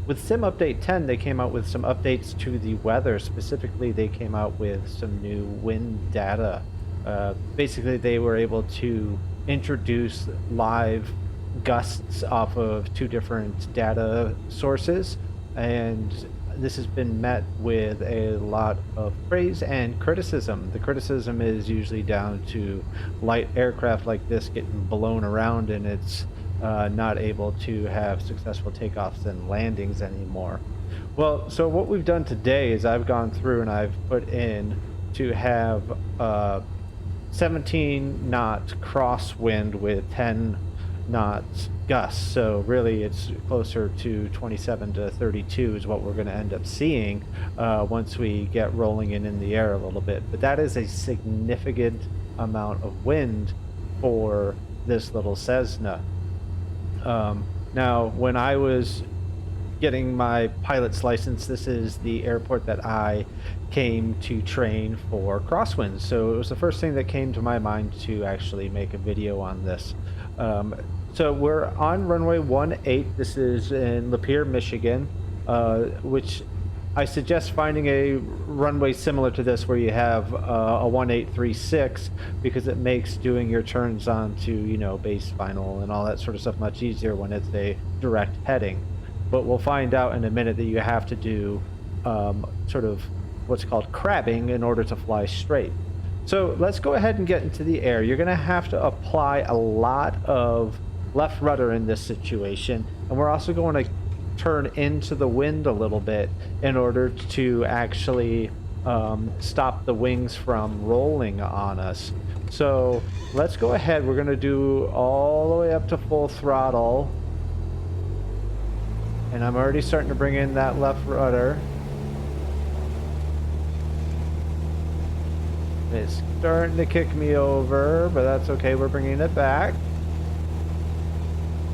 with Sim Update 10, they came out with some updates to the weather. Specifically, they came out with some new wind data. Basically, they were able to introduce live gusts off of two different data sources, and this has been met with a lot of praise and criticism. The criticism is usually down to light aircraft like this getting blown around, and it's not able to have successful takeoffs and landings anymore. Well, so what we've done today is I've gone through and I've put in to have 17 knot crosswind with 10 knots gusts. So really it's closer to 27 to 32 is what we're going to end up seeing once we get rolling in the air a little bit. But that is a significant amount of wind for this little Cessna. Now, when I was getting my pilot's license, this is the airport that I came to train for crosswinds. So it was the first thing that came to my mind to actually make a video on this. So we're on runway 18. This is in Lapeer, Michigan, which I suggest finding a runway similar to this where you have a 1836, because it makes doing your turns onto, you know, base final and all that sort of stuff much easier when it's a direct heading. But we'll find out in a minute that you have to do sort of what's called crabbing in order to fly straight. So let's go ahead and get into the air. You're going to have to apply a lot of left rudder in this situation, and we're also going to turn into the wind a little bit in order to actually stop the wings from rolling on us. So let's go ahead. We're going to do all the way up to full throttle. And I'm already starting to bring in that left rudder. It's starting to kick me over, but that's okay. We're bringing it back.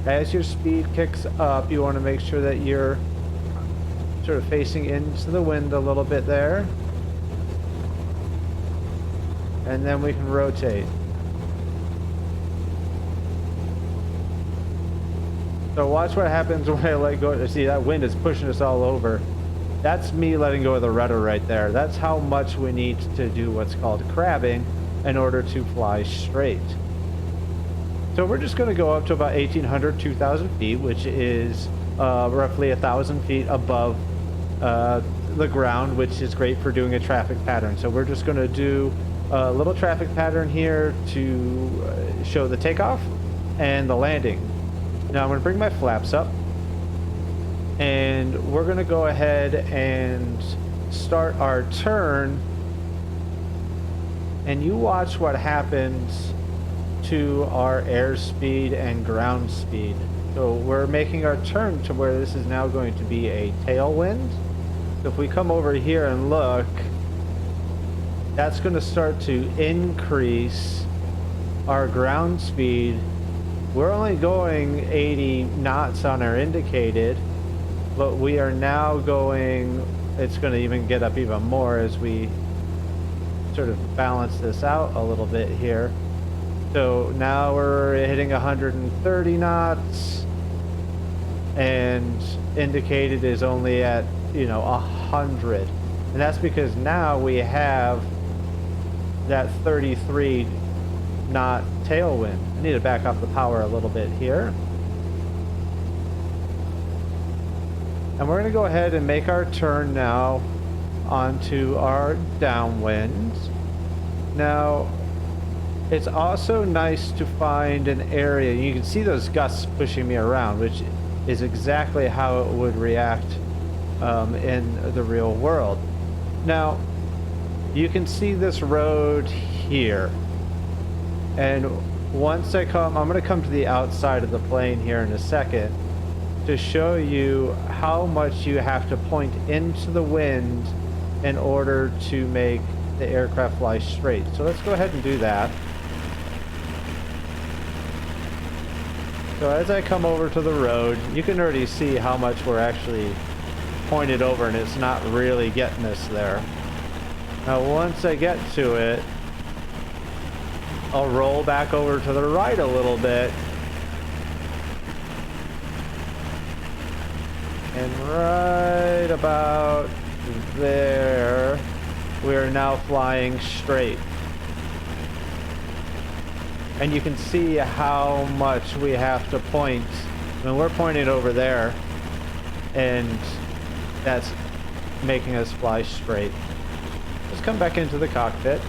As your speed kicks up, you want to make sure that you're sort of facing into the wind a little bit there. And then we can rotate. So watch what happens when I let go. See, that wind is pushing us all over. That's me letting go of the rudder right there. That's how much we need to do what's called crabbing in order to fly straight. So we're just going to go up to about 1,800, 2,000 feet, which is roughly 1,000 feet above the ground, which is great for doing a traffic pattern. So we're just going to do a little traffic pattern here to show the takeoff and the landing. Now I'm going to bring my flaps up, and we're going to go ahead and start our turn, and you watch what happens to our airspeed and ground speed. So we're making our turn to where this is now going to be a tailwind. So if we come over here and look, that's going to start to increase our ground speed. We're only going 80 knots on our indicated, but we are now going, it's going to even get up even more as we sort of balance this out a little bit here. So now we're hitting 130 knots, and indicated is only at, you know, 100. And that's because now we have that 33 knot tailwind. I need to back off the power a little bit here. And we're going to go ahead and make our turn now onto our downwind. Now, it's also nice to find an area. You can see those gusts pushing me around, which is exactly how it would react in the real world. Now, you can see this road here. And once I'm going to come to the outside of the plane here in a second to show you how much you have to point into the wind in order to make the aircraft fly straight. So let's go ahead and do that. So as I come over to the road, you can already see how much we're actually pointed over, and it's not really getting us there. Now once I get to it, I'll roll back over to the right a little bit. And right about there, we're now flying straight. And you can see how much we have to point. I mean, we're pointing over there, and that's making us fly straight. Let's come back into the cockpit.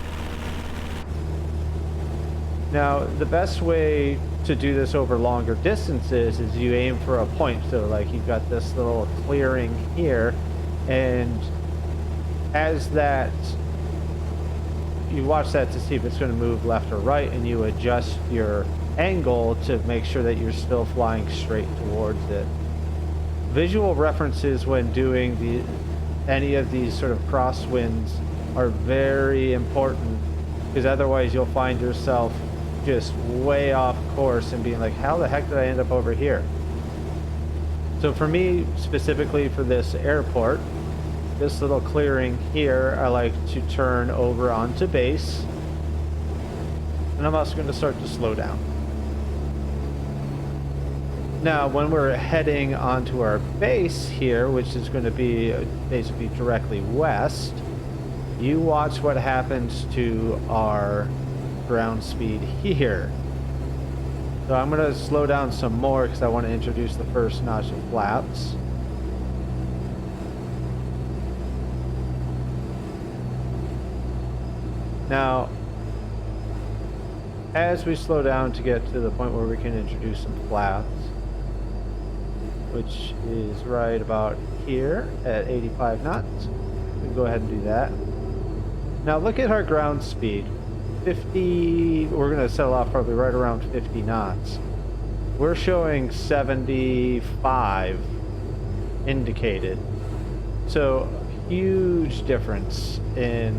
Now, the best way to do this over longer distances is you aim for a point. So like you've got this little clearing here, and as that, you watch that to see if it's going to move left or right, and you adjust your angle to make sure that you're still flying straight towards it. Visual references when doing any of these sort of crosswinds are very important, because otherwise you'll find yourself just way off course and being like, how the heck did I end up over here? So for me, specifically for this airport, this little clearing here, I like to turn over onto base, and I'm also going to start to slow down. Now, when we're heading onto our base here, which is going to be basically directly west, you watch what happens to our ground speed here. So I'm going to slow down some more because I want to introduce the first notch of flaps. Now, as we slow down to get to the point where we can introduce some flaps, which is right about here at 85 knots, we can go ahead and do that. Now look at our ground speed. 50, we're going to settle off probably right around 50 knots. We're showing 75 indicated. So huge difference in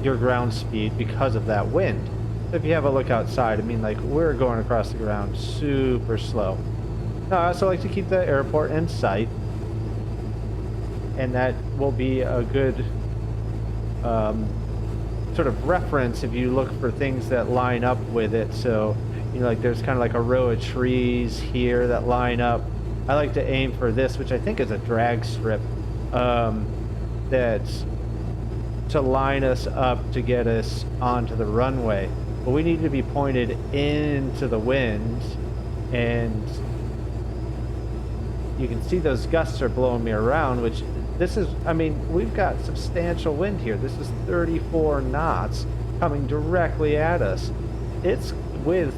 your ground speed because of that wind. If you have a look outside, I mean, like, we're going across the ground super slow. Now, I also like to keep the airport in sight, and that will be a good sort of reference if you look for things that line up with it. So, you know, like there's kind of like a row of trees here that line up. I like to aim for this, which I think is a drag strip, that's to line us up to get us onto the runway. But we need to be pointed into the wind, and you can see those gusts are blowing me around, which this is, I mean, we've got substantial wind here. This is 34 knots coming directly at us. It's with,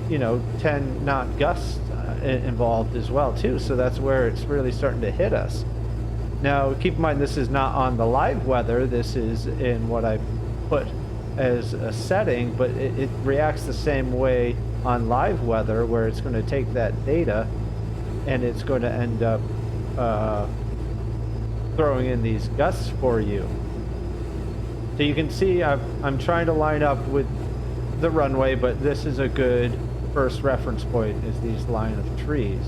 you know, 10 knot gusts involved as well too, so that's where it's really starting to hit us. Now keep in mind, this is not on the live weather, this is in what I put as a setting, but it reacts the same way on live weather, where it's going to take that data and it's going to end up throwing in these gusts for you. So you can see I'm trying to line up with the runway, but this is a good first reference point, is these line of trees.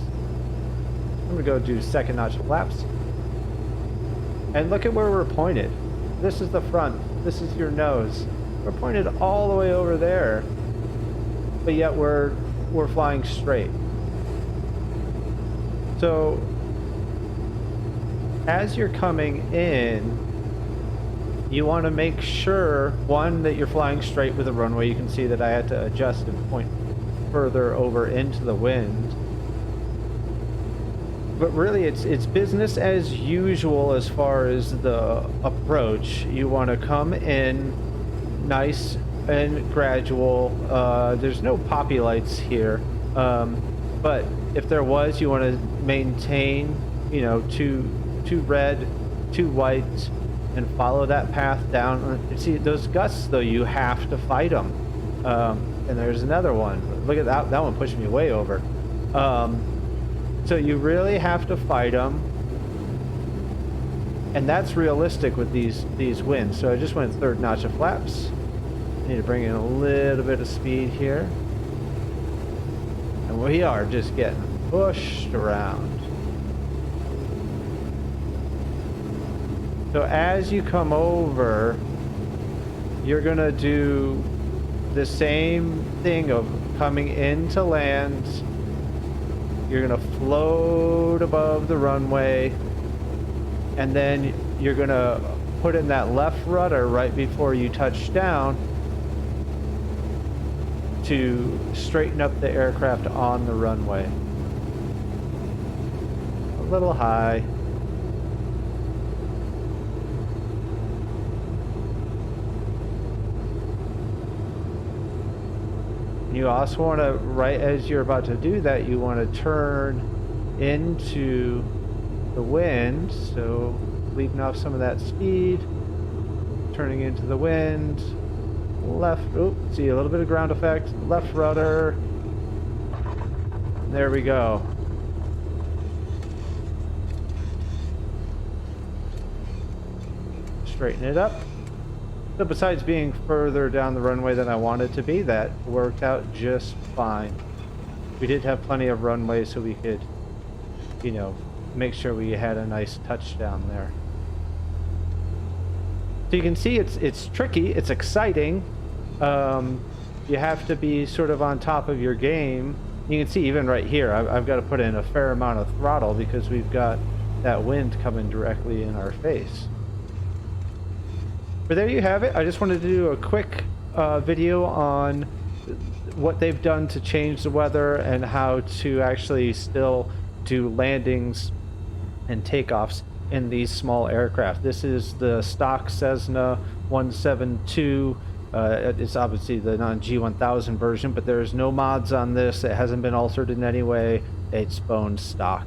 I'm going to go do second notch of flaps. And look at where we're pointed. This is the front. This is your nose. We're pointed all the way over there, but yet we're flying straight. So as you're coming in, you want to make sure, one, that you're flying straight with the runway. You can see that I had to adjust and point further over into the wind. But really, it's business as usual as far as the approach. You want to come in nice and gradual. There's no poppy lights here, but if there was, you want to maintain, you know, two red, two white, and follow that path down. See those gusts though, you have to fight them. And there's another one. Look at that one pushing me way over. So you really have to fight them, and that's realistic with these winds. So I just went third notch of flaps. Need to bring in a little bit of speed here, and we are just getting pushed around. So as you come over, you're gonna do the same thing of coming into land You're gonna float above the runway, and then you're gonna put in that left rudder right before you touch down to straighten up the aircraft on the runway. A little high. You also want to, right as you're about to do that, you want to turn into the wind. So leaving off some of that speed, turning into the wind, left, oh, see a little bit of ground effect, left rudder. There we go. Straighten it up. So besides being further down the runway than I wanted to be, that worked out just fine. We did have plenty of runway so we could, you know, make sure we had a nice touchdown there. So you can see it's tricky, it's exciting. You have to be sort of on top of your game. You can see even right here, I've got to put in a fair amount of throttle because we've got that wind coming directly in our face. But there you have it. I just wanted to do a quick video on what they've done to change the weather and how to actually still do landings and takeoffs in these small aircraft. This is the stock Cessna 172. It's obviously the non-G1000 version, but there's no mods on this. It hasn't been altered in any way. It's bone stock.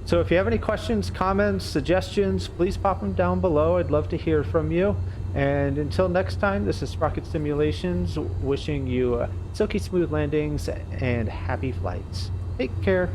So if you have any questions, comments, suggestions, please pop them down below. I'd love to hear from you. And until next time, this is Sprocket Simulations wishing you silky smooth landings and happy flights. Take care.